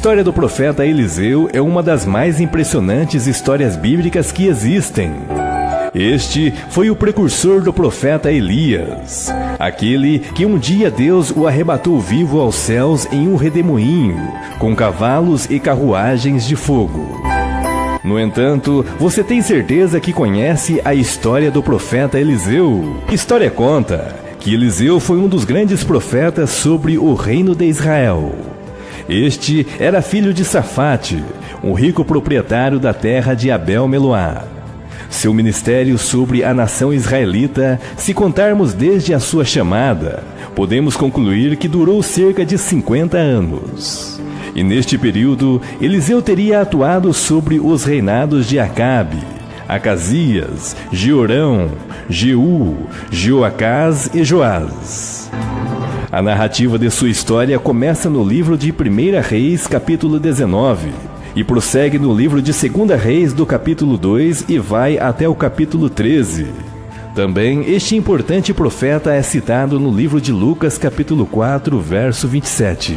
história do profeta Eliseu é uma das mais impressionantes histórias bíblicas que existem. Este foi o precursor do profeta Elias, aquele que um dia Deus o arrebatou vivo aos céus em um redemoinho, com cavalos e carruagens de fogo. No entanto, você tem certeza que conhece a história do profeta Eliseu? A história conta que Eliseu foi um dos grandes profetas sobre o reino de Israel. Este era filho de Safate, um rico proprietário da terra de Abel-Meloá. Seu ministério sobre a nação israelita, se contarmos desde a sua chamada, podemos concluir que durou cerca de 50 anos. E neste período, Eliseu teria atuado sobre os reinados de Acabe, Acasias, Jeorão, Jeú, Jeoacás e Joás. A narrativa de sua história começa no livro de 1 Reis, capítulo 19, e prossegue no livro de 2 Reis, do capítulo 2, e vai até o capítulo 13. Também este importante profeta é citado no livro de Lucas, capítulo 4, verso 27.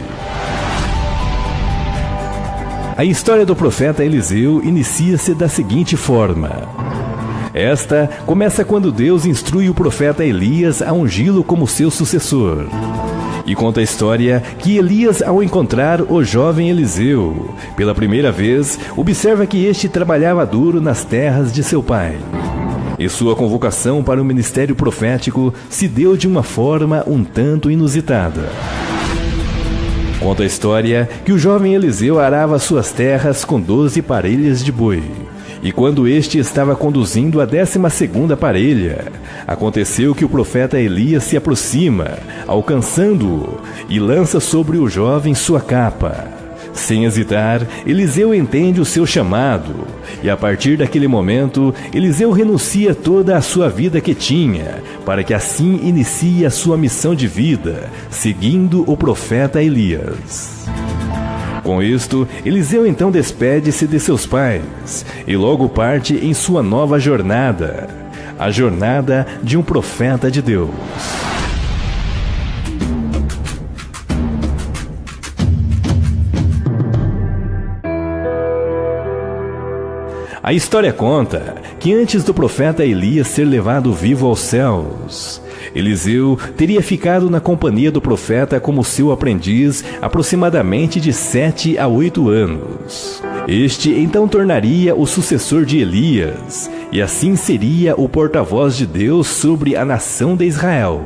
A história do profeta Eliseu inicia-se da seguinte forma. Esta começa quando Deus instrui o profeta Elias a ungí-lo como seu sucessor. E conta a história que Elias, ao encontrar o jovem Eliseu pela primeira vez, observa que este trabalhava duro nas terras de seu pai. E sua convocação para o ministério profético se deu de uma forma um tanto inusitada. Conta a história que o jovem Eliseu arava suas terras com 12 parelhas de boi. E quando este estava conduzindo a 12ª parelha, aconteceu que o profeta Elias se aproxima, alcançando-o, e lança sobre o jovem sua capa. Sem hesitar, Eliseu entende o seu chamado, e a partir daquele momento, Eliseu renuncia toda a sua vida que tinha, para que assim inicie a sua missão de vida, seguindo o profeta Elias. Com isto, Eliseu então despede-se de seus pais e logo parte em sua nova jornada, a jornada de um profeta de Deus. A história conta que antes do profeta Elias ser levado vivo aos céus, Eliseu teria ficado na companhia do profeta como seu aprendiz aproximadamente de 7 a 8 anos. Este então tornaria o sucessor de Elias, e assim seria o porta-voz de Deus sobre a nação de Israel.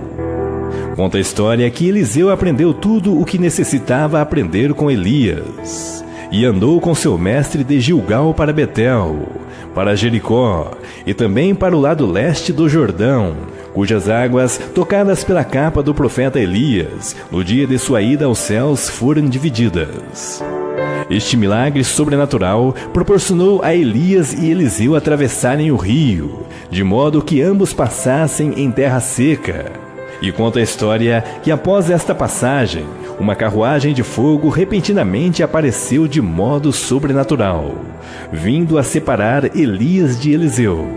Conta a história que Eliseu aprendeu tudo o que necessitava aprender com Elias, e andou com seu mestre de Gilgal para Betel, para Jericó, e também para o lado leste do Jordão, cujas águas, tocadas pela capa do profeta Elias, no dia de sua ida aos céus, foram divididas. Este milagre sobrenatural proporcionou a Elias e Eliseu atravessarem o rio, de modo que ambos passassem em terra seca. E conta a história que após esta passagem, uma carruagem de fogo repentinamente apareceu de modo sobrenatural, vindo a separar Elias de Eliseu.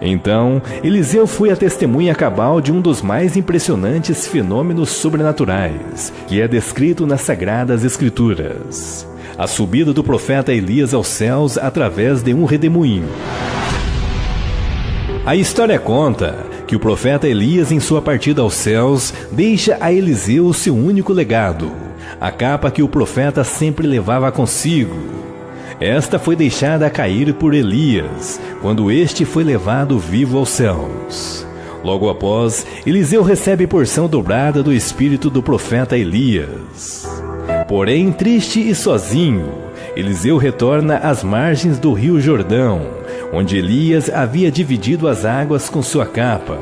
Então, Eliseu foi a testemunha cabal de um dos mais impressionantes fenômenos sobrenaturais, que é descrito nas Sagradas Escrituras: a subida do profeta Elias aos céus através de um redemoinho. A história conta que o profeta Elias, em sua partida aos céus, deixa a Eliseu o seu único legado, a capa que o profeta sempre levava consigo. Esta foi deixada a cair por Elias, quando este foi levado vivo aos céus. Logo após, Eliseu recebe porção dobrada do espírito do profeta Elias. Porém, triste e sozinho, Eliseu retorna às margens do rio Jordão, onde Elias havia dividido as águas com sua capa.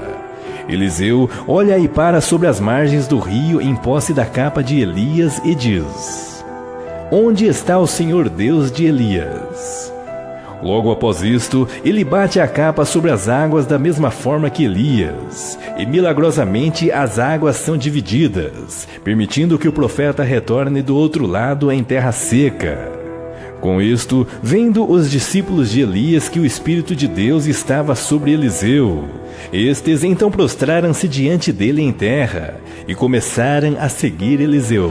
Eliseu olha e para sobre as margens do rio em posse da capa de Elias e diz: "Onde está o Senhor Deus de Elias?" Logo após isto, ele bate a capa sobre as águas da mesma forma que Elias, e milagrosamente as águas são divididas, permitindo que o profeta retorne do outro lado em terra seca. Com isto, vendo os discípulos de Elias que o Espírito de Deus estava sobre Eliseu, estes então prostraram-se diante dele em terra e começaram a seguir Eliseu.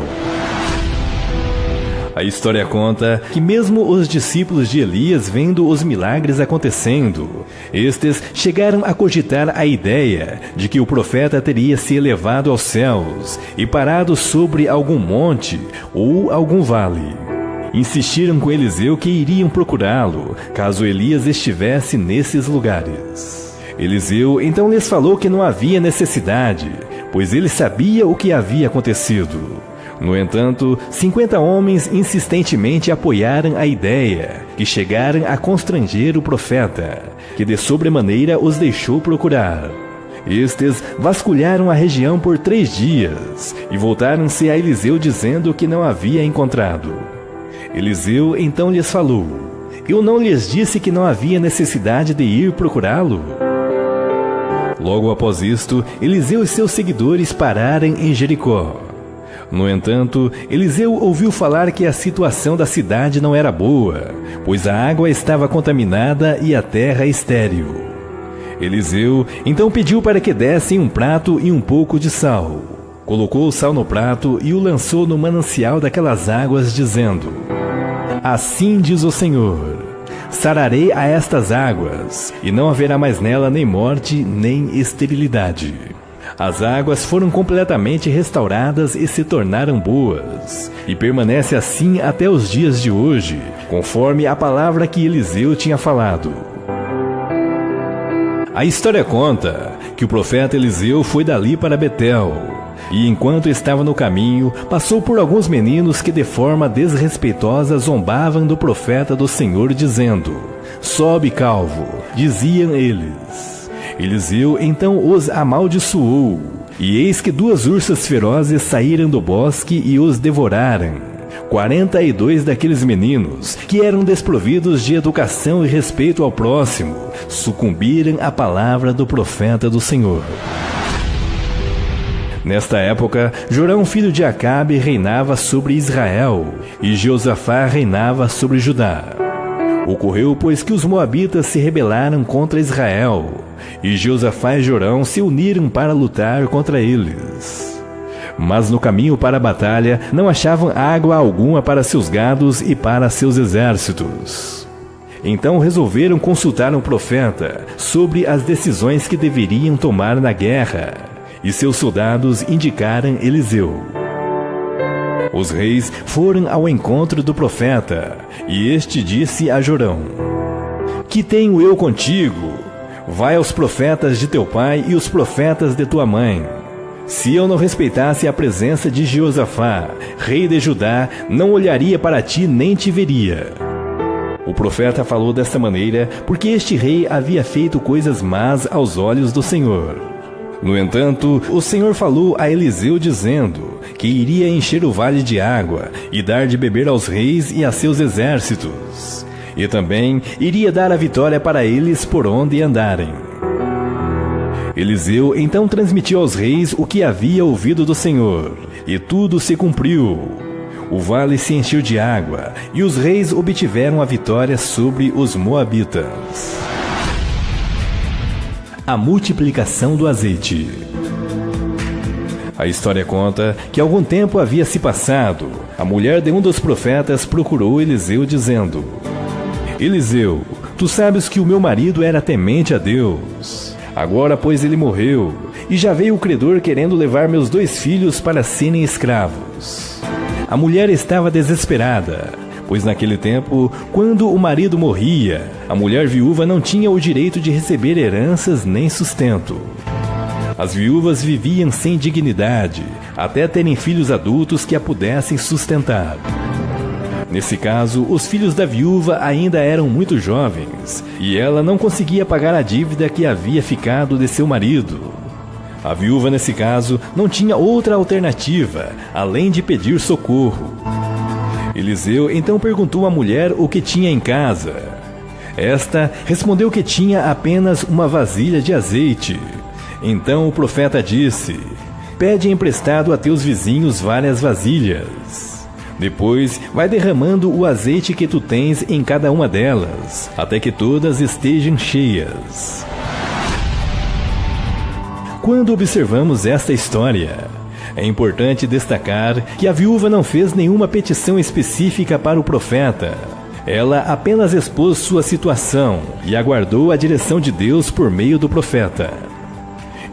A história conta que mesmo os discípulos de Elias, vendo os milagres acontecendo, estes chegaram a cogitar a ideia de que o profeta teria se elevado aos céus e parado sobre algum monte ou algum vale. Insistiram com Eliseu que iriam procurá-lo, caso Elias estivesse nesses lugares. Eliseu então lhes falou que não havia necessidade, pois ele sabia o que havia acontecido. No entanto, 50 homens insistentemente apoiaram a ideia, que chegaram a constranger o profeta, que de sobremaneira os deixou procurar. Estes vasculharam a região por 3 dias e voltaram-se a Eliseu dizendo que não havia encontrado. Eliseu então lhes falou: Eu não lhes disse que não havia necessidade de ir procurá-lo? Logo após isto, Eliseu e seus seguidores pararam em Jericó. No entanto, Eliseu ouviu falar que a situação da cidade não era boa, pois a água estava contaminada e a terra estéril. Eliseu então pediu para que dessem um prato e um pouco de sal. Colocou o sal no prato e o lançou no manancial daquelas águas, dizendo: Assim diz o Senhor: sararei a estas águas, e não haverá mais nela nem morte, nem esterilidade. As águas foram completamente restauradas e se tornaram boas, e permanece assim até os dias de hoje, conforme a palavra que Eliseu tinha falado. A história conta que o profeta Eliseu foi dali para Betel, e enquanto estava no caminho, passou por alguns meninos que de forma desrespeitosa zombavam do profeta do Senhor, dizendo: Sobe, calvo, diziam eles. Eliseu então os amaldiçoou, e eis que 2 ursas ferozes saíram do bosque e os devoraram. 42 daqueles meninos, que eram desprovidos de educação e respeito ao próximo, sucumbiram à palavra do profeta do Senhor. Nesta época, Jorão, filho de Acabe, reinava sobre Israel, e Jeosafá reinava sobre Judá. Ocorreu, pois, que os moabitas se rebelaram contra Israel, e Jeosafá e Jorão se uniram para lutar contra eles. Mas no caminho para a batalha não achavam água alguma para seus gados e para seus exércitos. Então resolveram consultar um profeta sobre as decisões que deveriam tomar na guerra, e seus soldados indicaram Eliseu. Os reis foram ao encontro do profeta, e este disse a Jorão: Que tenho eu contigo? Vai aos profetas de teu pai e os profetas de tua mãe. Se eu não respeitasse a presença de Jeosafá, rei de Judá, não olharia para ti nem te veria. O profeta falou desta maneira porque este rei havia feito coisas más aos olhos do Senhor. No entanto, o Senhor falou a Eliseu dizendo que iria encher o vale de água e dar de beber aos reis e a seus exércitos, e também iria dar a vitória para eles por onde andarem. Eliseu então transmitiu aos reis o que havia ouvido do Senhor, e tudo se cumpriu. O vale se encheu de água, e os reis obtiveram a vitória sobre os moabitas. A multiplicação do azeite. A história conta que algum tempo havia se passado. A mulher de um dos profetas procurou Eliseu dizendo: Eliseu, tu sabes que o meu marido era temente a Deus. Agora, pois, ele morreu, e já veio o credor querendo levar meus 2 filhos para serem escravos. A mulher estava desesperada, pois naquele tempo, quando o marido morria, a mulher viúva não tinha o direito de receber heranças nem sustento. As viúvas viviam sem dignidade, até terem filhos adultos que a pudessem sustentar. Nesse caso, os filhos da viúva ainda eram muito jovens, e ela não conseguia pagar a dívida que havia ficado de seu marido. A viúva, nesse caso, não tinha outra alternativa, além de pedir socorro. Eliseu então perguntou à mulher o que tinha em casa. Esta respondeu que tinha apenas uma vasilha de azeite. Então o profeta disse: Pede emprestado a teus vizinhos várias vasilhas. Depois vai derramando o azeite que tu tens em cada uma delas, até que todas estejam cheias. Quando observamos esta história, É importante destacar que a viúva não fez nenhuma petição específica para o profeta. Ela apenas expôs sua situação e aguardou a direção de Deus por meio do profeta.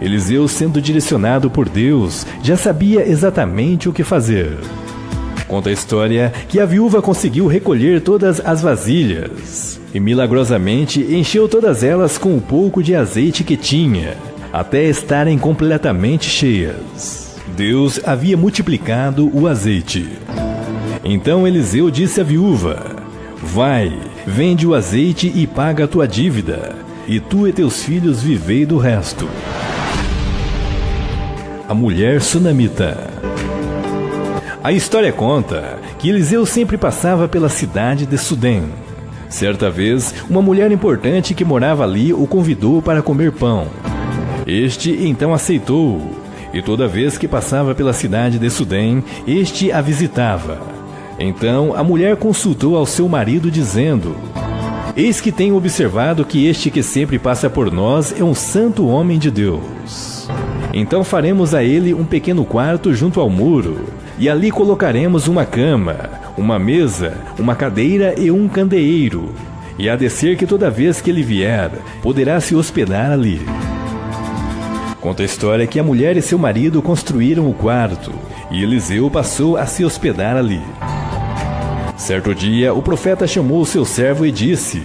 Eliseu, sendo direcionado por Deus, já sabia exatamente o que fazer. Conta a história que a viúva conseguiu recolher todas as vasilhas e milagrosamente encheu todas elas com o pouco de azeite que tinha, até estarem completamente cheias. Deus havia multiplicado o azeite. Então Eliseu disse à viúva: vai, vende o azeite e paga a tua dívida, e tu e teus filhos vivei do resto. A mulher sunamita. A história conta que Eliseu sempre passava pela cidade de Sudém. Certa vez, uma mulher importante que morava ali o convidou para comer pão. Este então aceitou, e toda vez que passava pela cidade de Sudém, este a visitava. Então a mulher consultou ao seu marido dizendo: eis que tenho observado que este que sempre passa por nós é um santo homem de Deus. Então faremos a ele um pequeno quarto junto ao muro, e ali colocaremos uma cama, uma mesa, uma cadeira e um candeeiro, e há de ser que toda vez que ele vier, poderá se hospedar ali. Conta a história que a mulher e seu marido construíram o quarto, e Eliseu passou a se hospedar ali. Certo dia, o profeta chamou o seu servo e disse: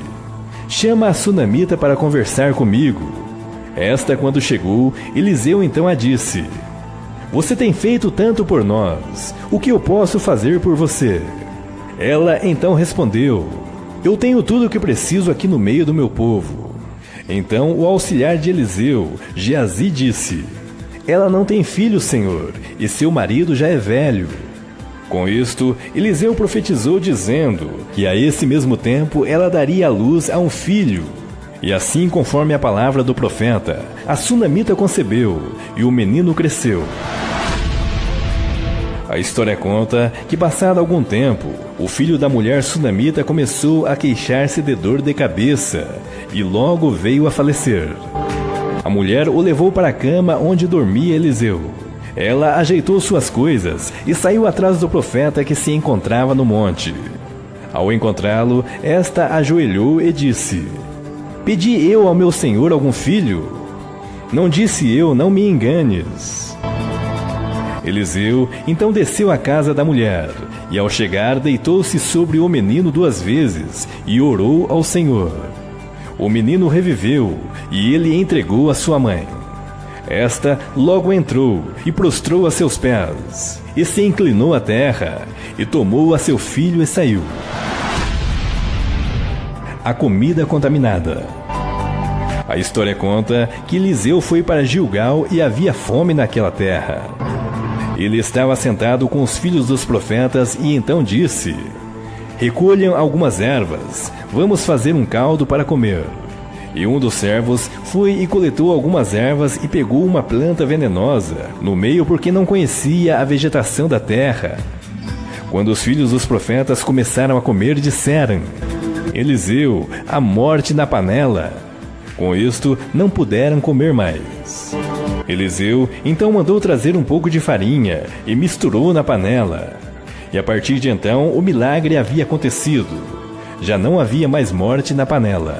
chama a sunamita para conversar comigo. Esta, quando chegou, Eliseu então a disse: você tem feito tanto por nós, o que eu posso fazer por você? Ela então respondeu: eu tenho tudo o que preciso aqui no meio do meu povo. Então o auxiliar de Eliseu, Geazi, disse: ela não tem filho, senhor, e seu marido já é velho. Com isto, Eliseu profetizou dizendo que a esse mesmo tempo ela daria à luz a um filho. E assim, conforme a palavra do profeta, a sunamita concebeu e o menino cresceu. A história conta que, passado algum tempo, o filho da mulher sunamita começou a queixar-se de dor de cabeça e logo veio a falecer. A mulher o levou para a cama onde dormia Eliseu. Ela ajeitou suas coisas e saiu atrás do profeta que se encontrava no monte. Ao encontrá-lo, esta ajoelhou e disse: pedi eu ao meu senhor algum filho? Não disse eu, não me enganes. Eliseu então desceu à casa da mulher, e ao chegar deitou-se sobre o menino 2 vezes, e orou ao Senhor. O menino reviveu, e ele entregou a sua mãe. Esta logo entrou, e prostrou a seus pés, e se inclinou à terra, e tomou a seu filho e saiu. A comida contaminada. A história conta que Eliseu foi para Gilgal e havia fome naquela terra. Ele estava sentado com os filhos dos profetas e então disse: recolham algumas ervas, vamos fazer um caldo para comer. E um dos servos foi e coletou algumas ervas e pegou uma planta venenosa no meio porque não conhecia a vegetação da terra. Quando os filhos dos profetas começaram a comer, disseram: Eliseu, a morte na panela. Com isto, não puderam comer mais. Eliseu então mandou trazer um pouco de farinha e misturou na panela. E a partir de então, o milagre havia acontecido. Já não havia mais morte na panela.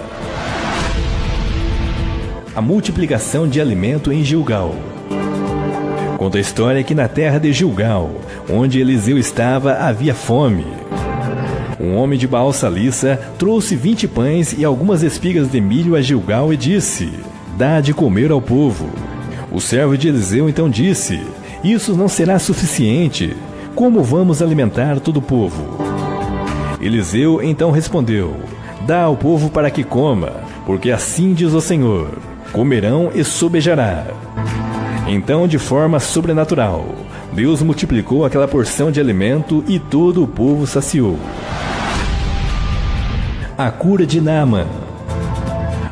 A multiplicação de alimento em Gilgal. Conta a história que na terra de Gilgal, onde Eliseu estava, havia fome. Um homem de Baal-Salissa trouxe 20 pães e algumas espigas de milho a Gilgal e disse: dá de comer ao povo. O servo de Eliseu então disse: isso não será suficiente. Como vamos alimentar todo o povo? Eliseu então respondeu: dá ao povo para que coma, porque assim diz o Senhor: comerão e sobejará. Então, de forma sobrenatural, Deus multiplicou aquela porção de alimento e todo o povo saciou. A cura de Naamã.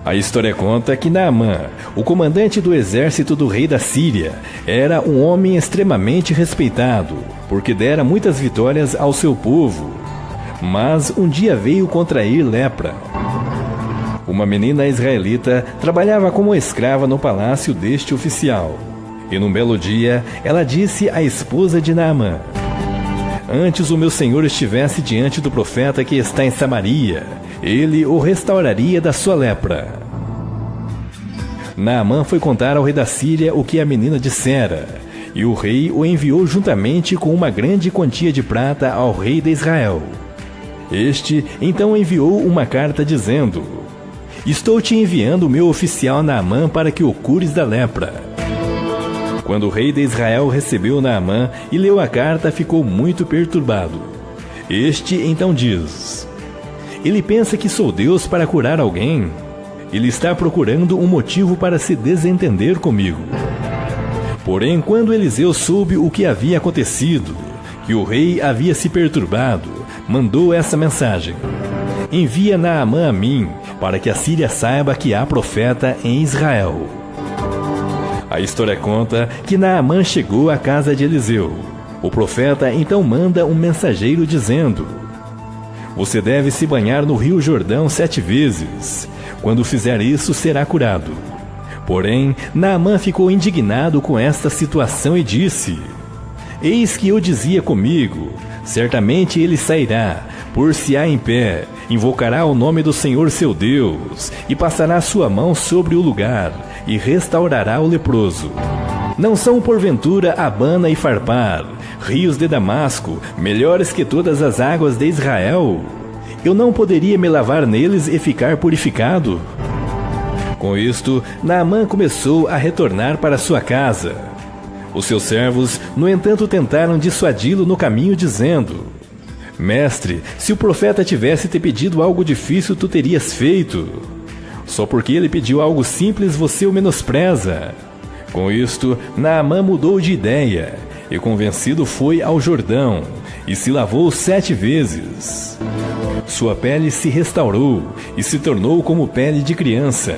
A história conta que Naamã, o comandante do exército do rei da Síria, era um homem extremamente respeitado, porque dera muitas vitórias ao seu povo. Mas um dia veio contrair lepra. Uma menina israelita trabalhava como escrava no palácio deste oficial. E num belo dia, ela disse à esposa de Naamã: antes o meu senhor estivesse diante do profeta que está em Samaria, ele o restauraria da sua lepra. Naamã foi contar ao rei da Síria o que a menina dissera, e o rei o enviou juntamente com uma grande quantia de prata ao rei de Israel. Este então enviou uma carta dizendo: estou te enviando o meu oficial Naamã para que o cures da lepra. Quando o rei de Israel recebeu Naamã e leu a carta, ficou muito perturbado. Este então diz: ele pensa que sou Deus para curar alguém? Ele está procurando um motivo para se desentender comigo. Porém, quando Eliseu soube o que havia acontecido, que o rei havia se perturbado, mandou essa mensagem: envia Naamã a mim, para que a Síria saiba que há profeta em Israel. A história conta que Naamã chegou à casa de Eliseu. O profeta então manda um mensageiro dizendo: você deve se banhar no rio Jordão 7 vezes. Quando fizer isso, será curado. Porém, Naamã ficou indignado com esta situação e disse: eis que eu dizia comigo, certamente ele sairá, pôr-se-á em pé, invocará o nome do Senhor seu Deus, e passará sua mão sobre o lugar, e restaurará o leproso. Não são porventura Abana e Farpar, rios de Damasco, melhores que todas as águas de Israel? Eu não poderia me lavar neles e ficar purificado? Com isto, Naamã começou a retornar para sua casa. Os seus servos, no entanto, tentaram dissuadi-lo no caminho, dizendo: mestre, se o profeta tivesse te pedido algo difícil, tu terias feito. Só porque ele pediu algo simples, você o menospreza. Com isto, Naamã mudou de ideia, e convencido foi ao Jordão, e se lavou 7 vezes. Sua pele se restaurou, e se tornou como pele de criança.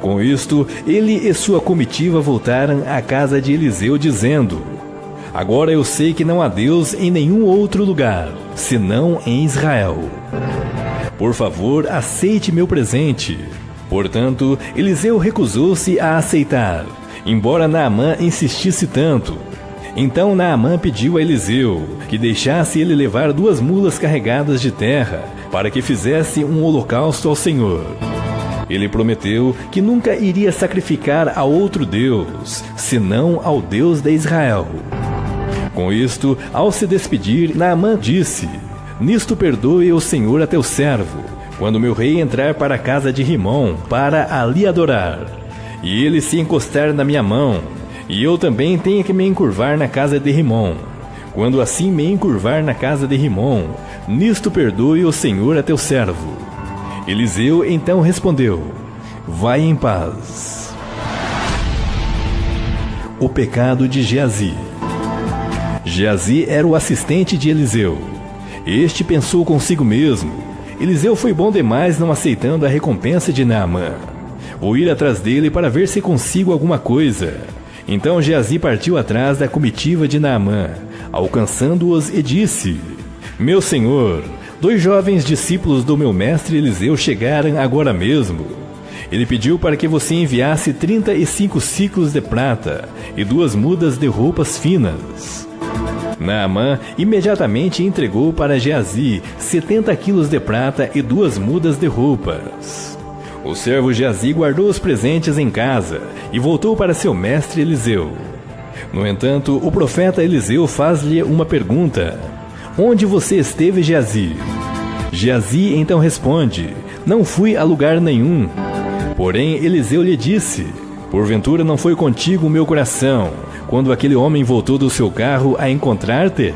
Com isto, ele e sua comitiva voltaram à casa de Eliseu, dizendo: agora eu sei que não há Deus em nenhum outro lugar, senão em Israel. Por favor, aceite meu presente. Portanto, Eliseu recusou-se a aceitar, embora Naamã insistisse tanto. Então Naamã pediu a Eliseu que deixasse ele levar 2 mulas carregadas de terra, para que fizesse um holocausto ao Senhor. Ele prometeu que nunca iria sacrificar a outro Deus, senão ao Deus de Israel. Com isto, ao se despedir, Naamã disse: nisto perdoe o Senhor a teu servo, quando meu rei entrar para a casa de Rimom, para ali adorar, e ele se encostar na minha mão, e eu também tenha que me encurvar na casa de Rimom. Quando assim me encurvar na casa de Rimom, nisto perdoe o Senhor a teu servo. Eliseu então respondeu: vai em paz. O pecado de Geazi. Geazi era o assistente de Eliseu. Este pensou consigo mesmo: Eliseu foi bom demais não aceitando a recompensa de Naamã. Vou ir atrás dele para ver se consigo alguma coisa. Então Geazi partiu atrás da comitiva de Naamã, alcançando-os, e disse: meu senhor, 2 jovens discípulos do meu mestre Eliseu chegaram agora mesmo. Ele pediu para que você enviasse 35 ciclos de prata e 2 mudas de roupas finas. Naamã imediatamente entregou para Geazi 70 quilos de prata e 2 mudas de roupas. O servo Geazi guardou os presentes em casa e voltou para seu mestre Eliseu. No entanto, o profeta Eliseu faz-lhe uma pergunta: onde você esteve, Geazi? Geazi então responde: não fui a lugar nenhum. Porém, Eliseu lhe disse: porventura não foi contigo o meu coração, quando aquele homem voltou do seu carro a encontrar-te?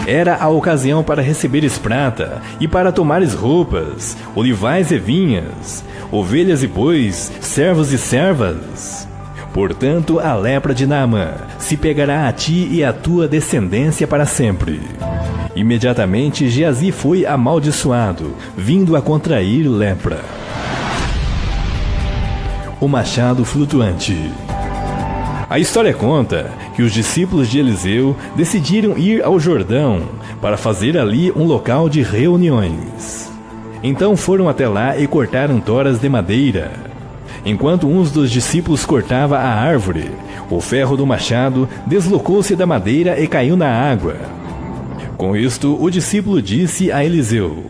Era a ocasião para receberes prata, e para tomares roupas, olivais e vinhas, ovelhas e bois, servos e servas. Portanto, a lepra de Naamã se pegará a ti e à tua descendência para sempre. Imediatamente Geazi foi amaldiçoado, vindo a contrair lepra. O machado flutuante. A história conta que os discípulos de Eliseu decidiram ir ao Jordão para fazer ali um local de reuniões. Então foram até lá e cortaram toras de madeira. Enquanto um dos discípulos cortava a árvore, o ferro do machado deslocou-se da madeira e caiu na água. Com isto, o discípulo disse a Eliseu: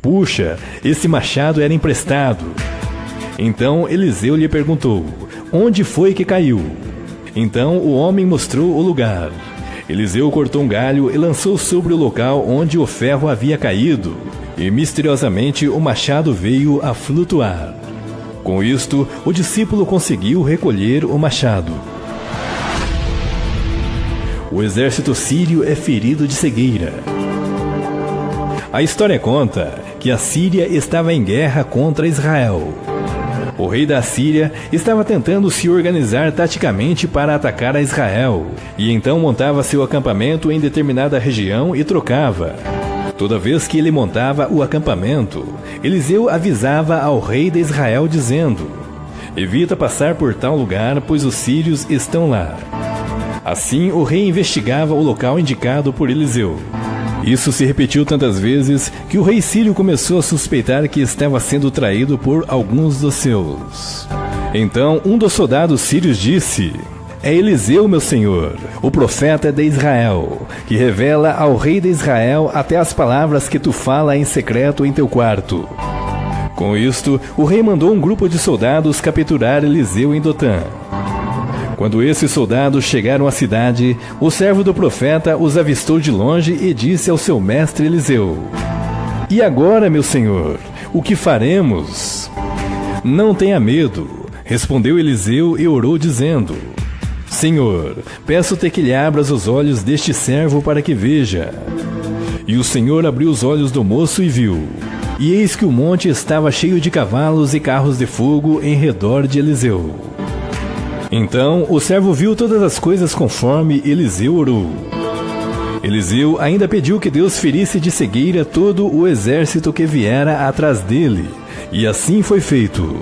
Puxa, esse machado era emprestado. Então Eliseu lhe perguntou: Onde foi que caiu? Então o homem mostrou o lugar. Eliseu cortou um galho e lançou sobre o local onde o ferro havia caído, e misteriosamente o machado veio a flutuar. Com isto, o discípulo conseguiu recolher o machado. O exército sírio é ferido de cegueira. A história conta que a Síria estava em guerra contra Israel. O rei da Síria estava tentando se organizar taticamente para atacar a Israel, e então montava seu acampamento em determinada região e trocava. Toda vez que ele montava o acampamento, Eliseu avisava ao rei de Israel dizendo: Evita passar por tal lugar, pois os sírios estão lá. Assim, o rei investigava o local indicado por Eliseu. Isso se repetiu tantas vezes que o rei sírio começou a suspeitar que estava sendo traído por alguns dos seus. Então, um dos soldados sírios disse: É Eliseu, meu senhor, o profeta de Israel, que revela ao rei de Israel até as palavras que tu fala em secreto em teu quarto. Com isto, o rei mandou um grupo de soldados capturar Eliseu em Dotã. Quando esses soldados chegaram à cidade, o servo do profeta os avistou de longe e disse ao seu mestre Eliseu: E agora, meu senhor, o que faremos? Não tenha medo, respondeu Eliseu e orou dizendo: Senhor, peço-te que lhe abras os olhos deste servo para que veja. E o Senhor abriu os olhos do moço e viu. E eis que o monte estava cheio de cavalos e carros de fogo em redor de Eliseu. Então o servo viu todas as coisas conforme Eliseu orou. Eliseu ainda pediu que Deus ferisse de cegueira todo o exército que viera atrás dele, e assim foi feito.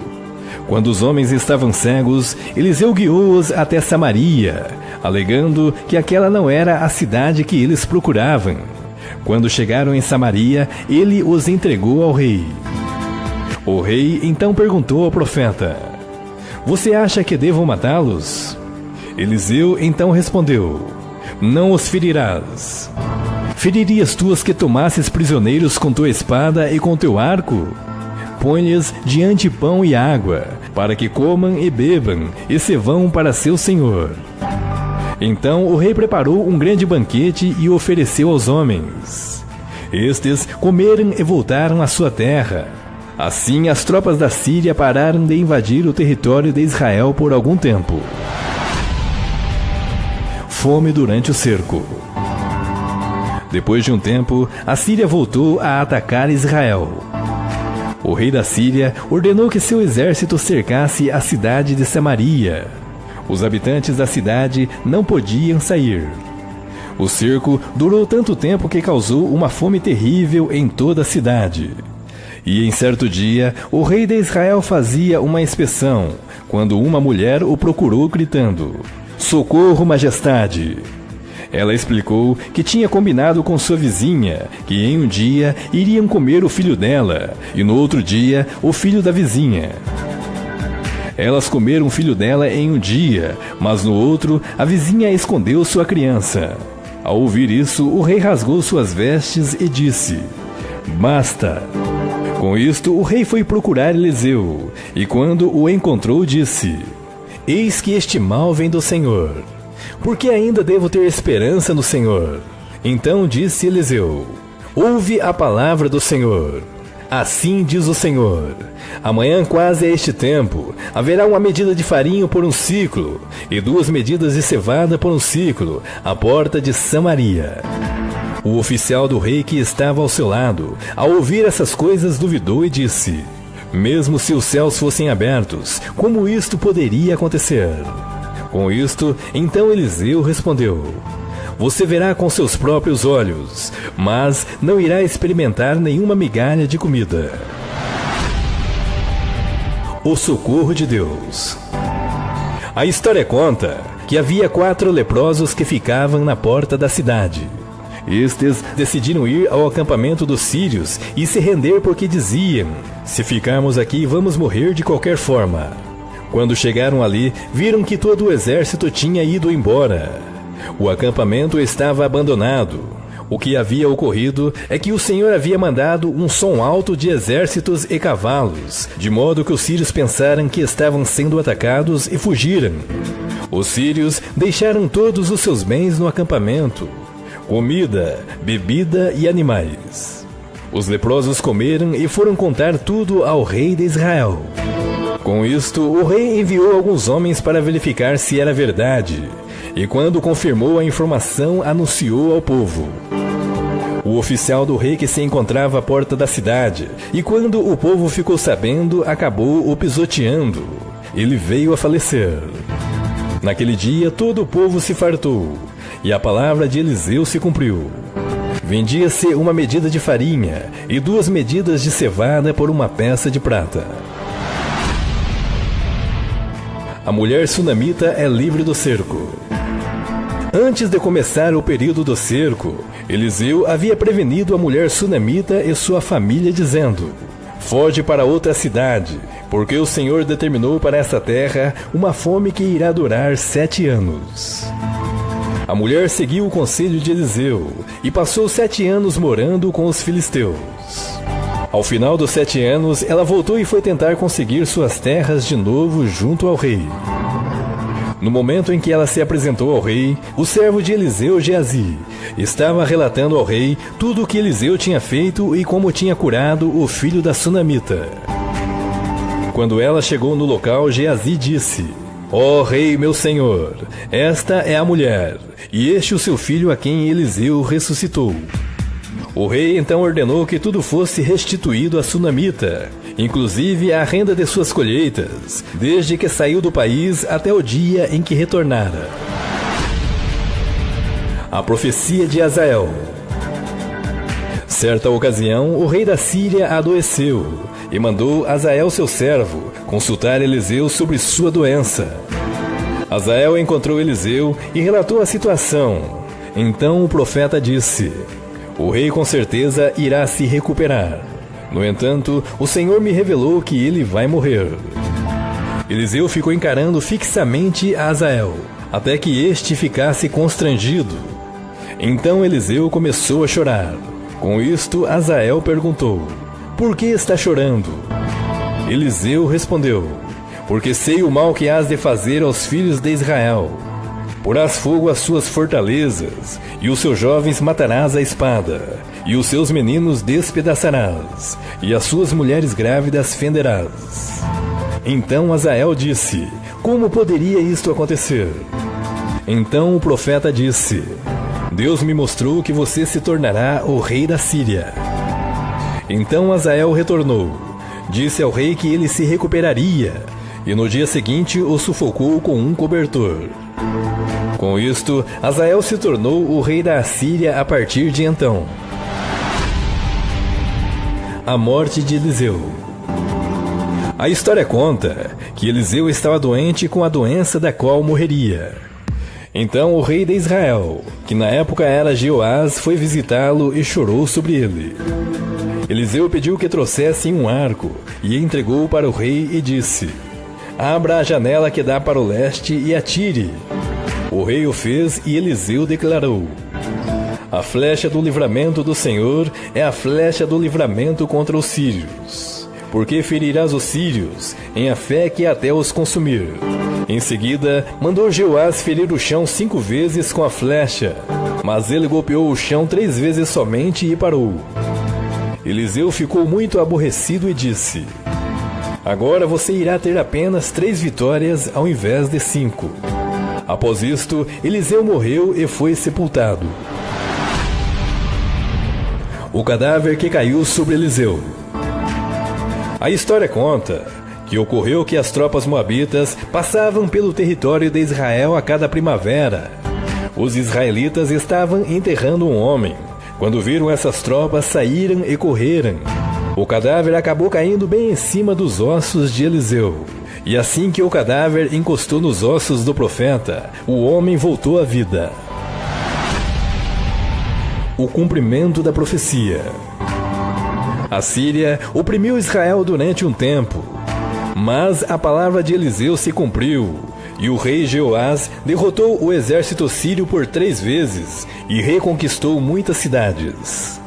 Quando os homens estavam cegos, Eliseu guiou-os até Samaria, alegando que aquela não era a cidade que eles procuravam. Quando chegaram em Samaria, ele os entregou ao rei. O rei então perguntou ao profeta: Você acha que devo matá-los? Eliseu então respondeu: Não os ferirás. Feririas tu os que tomasses prisioneiros com tua espada e com teu arco? Põe-lhes diante pão e água, para que comam e bebam, e se vão para seu senhor. Então o rei preparou um grande banquete e o ofereceu aos homens. Estes comeram e voltaram à sua terra. Assim as tropas da Síria pararam de invadir o território de Israel por algum tempo. Fome durante o cerco. Depois de um tempo, a Síria voltou a atacar Israel. O rei da Síria ordenou que seu exército cercasse a cidade de Samaria. Os habitantes da cidade não podiam sair. O cerco durou tanto tempo que causou uma fome terrível em toda a cidade. E em certo dia, o rei de Israel fazia uma inspeção, quando uma mulher o procurou gritando: Socorro, majestade! Ela explicou que tinha combinado com sua vizinha que em um dia iriam comer o filho dela e no outro dia o filho da vizinha. Elas comeram o filho dela em um dia, mas no outro a vizinha escondeu sua criança. Ao ouvir isso, o rei rasgou suas vestes e disse: Basta! Com isto, o rei foi procurar Eliseu, e quando o encontrou, disse: Eis que este mal vem do Senhor. Por que ainda devo ter esperança no Senhor? Então disse Eliseu: Ouve a palavra do Senhor. Assim diz o Senhor: Amanhã, quase a este tempo, haverá uma medida de farinha por um ciclo, e 2 medidas de cevada por um ciclo, à porta de Samaria. O oficial do rei que estava ao seu lado, ao ouvir essas coisas, duvidou e disse: Mesmo se os céus fossem abertos, como isto poderia acontecer? Com isto, então Eliseu respondeu: Você verá com seus próprios olhos, mas não irá experimentar nenhuma migalha de comida. O socorro de Deus. A história conta que havia 4 leprosos que ficavam na porta da cidade. Estes decidiram ir ao acampamento dos sírios e se render porque diziam: se ficarmos aqui, vamos morrer de qualquer forma. Quando chegaram ali, viram que todo o exército tinha ido embora. O acampamento estava abandonado. O que havia ocorrido é que o Senhor havia mandado um som alto de exércitos e cavalos, de modo que os sírios pensaram que estavam sendo atacados e fugiram. Os sírios deixaram todos os seus bens no acampamento: comida, bebida e animais. Os leprosos comeram e foram contar tudo ao rei de Israel. Com isto, o rei enviou alguns homens para verificar se era verdade, e quando confirmou a informação, anunciou ao povo. O oficial do rei que se encontrava à porta da cidade, e quando o povo ficou sabendo, acabou o pisoteando. Ele veio a falecer. Naquele dia, todo o povo se fartou, e a palavra de Eliseu se cumpriu. Vendia-se uma medida de farinha e 2 medidas de cevada por uma peça de prata. A mulher sunamita é livre do cerco. Antes de começar o período do cerco, Eliseu havia prevenido a mulher sunamita e sua família, dizendo: foge para outra cidade, porque o Senhor determinou para essa terra uma fome que irá durar 7 anos. A mulher seguiu o conselho de Eliseu e passou 7 anos morando com os filisteus. Ao final dos 7 anos, ela voltou e foi tentar conseguir suas terras de novo junto ao rei. No momento em que ela se apresentou ao rei, o servo de Eliseu, Geazi, estava relatando ao rei tudo o que Eliseu tinha feito e como tinha curado o filho da sunamita. Quando ela chegou no local, Geazi disse: ó rei, meu senhor, esta é a mulher, e este o seu filho a quem Eliseu ressuscitou. O rei então ordenou que tudo fosse restituído à sunamita, inclusive a renda de suas colheitas, desde que saiu do país até o dia em que retornara. A profecia de Azael. Certa ocasião, o rei da Síria adoeceu e mandou Azael, seu servo, consultar Eliseu sobre sua doença. Azael encontrou Eliseu e relatou a situação. Então o profeta disse: o rei com certeza irá se recuperar. No entanto, o Senhor me revelou que ele vai morrer. Eliseu ficou encarando fixamente a Azael, até que este ficasse constrangido. Então Eliseu começou a chorar. Com isto, Azael perguntou: por que está chorando? Eliseu respondeu: porque sei o mal que hás de fazer aos filhos de Israel. Porás fogo às suas fortalezas, e os seus jovens matarás à espada, e os seus meninos despedaçarás, e as suas mulheres grávidas fenderás. Então Azael disse: como poderia isto acontecer? Então o profeta disse: Deus me mostrou que você se tornará o rei da Síria. Então Azael retornou, disse ao rei que ele se recuperaria, e no dia seguinte o sufocou com um cobertor. Com isto, Azael se tornou o rei da Assíria a partir de então. A morte de Eliseu. A história conta que Eliseu estava doente com a doença da qual morreria. Então o rei de Israel, que na época era Jeoás, foi visitá-lo e chorou sobre ele. Eliseu pediu que trouxessem um arco e entregou para o rei e disse: abra a janela que dá para o leste e atire. O rei o fez e Eliseu declarou: a flecha do livramento do Senhor é a flecha do livramento contra os sírios. Porque ferirás os sírios em a fé que até os consumir. Em seguida, mandou Jeoás ferir o chão 5 vezes com a flecha, mas ele golpeou o chão 3 vezes somente e parou. Eliseu ficou muito aborrecido e disse: agora você irá ter apenas 3 vitórias ao invés de 5. Após isto, Eliseu morreu e foi sepultado. O cadáver que caiu sobre Eliseu. A história conta que ocorreu que as tropas moabitas passavam pelo território de Israel a cada primavera. Os israelitas estavam enterrando um homem. Quando viram essas tropas, saíram e correram. O cadáver acabou caindo bem em cima dos ossos de Eliseu. E assim que o cadáver encostou nos ossos do profeta, o homem voltou à vida. o cumprimento da profecia. A Síria oprimiu Israel durante um tempo, mas a palavra de Eliseu se cumpriu, e o rei Jeoás derrotou o exército sírio por 3 vezes e reconquistou muitas cidades.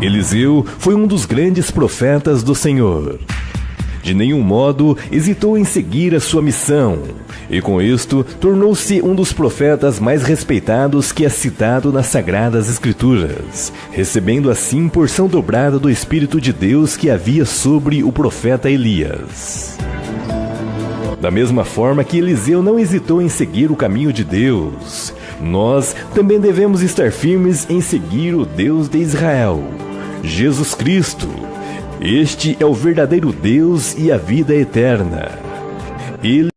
Eliseu foi um dos grandes profetas do Senhor. De nenhum modo hesitou em seguir a sua missão, e com isto tornou-se um dos profetas mais respeitados que é citado nas Sagradas Escrituras, recebendo assim porção dobrada do Espírito de Deus que havia sobre o profeta Elias. Da mesma forma que Eliseu não hesitou em seguir o caminho de Deus, nós também devemos estar firmes em seguir o Deus de Israel, Jesus Cristo. Este é o verdadeiro Deus e a vida eterna. Ele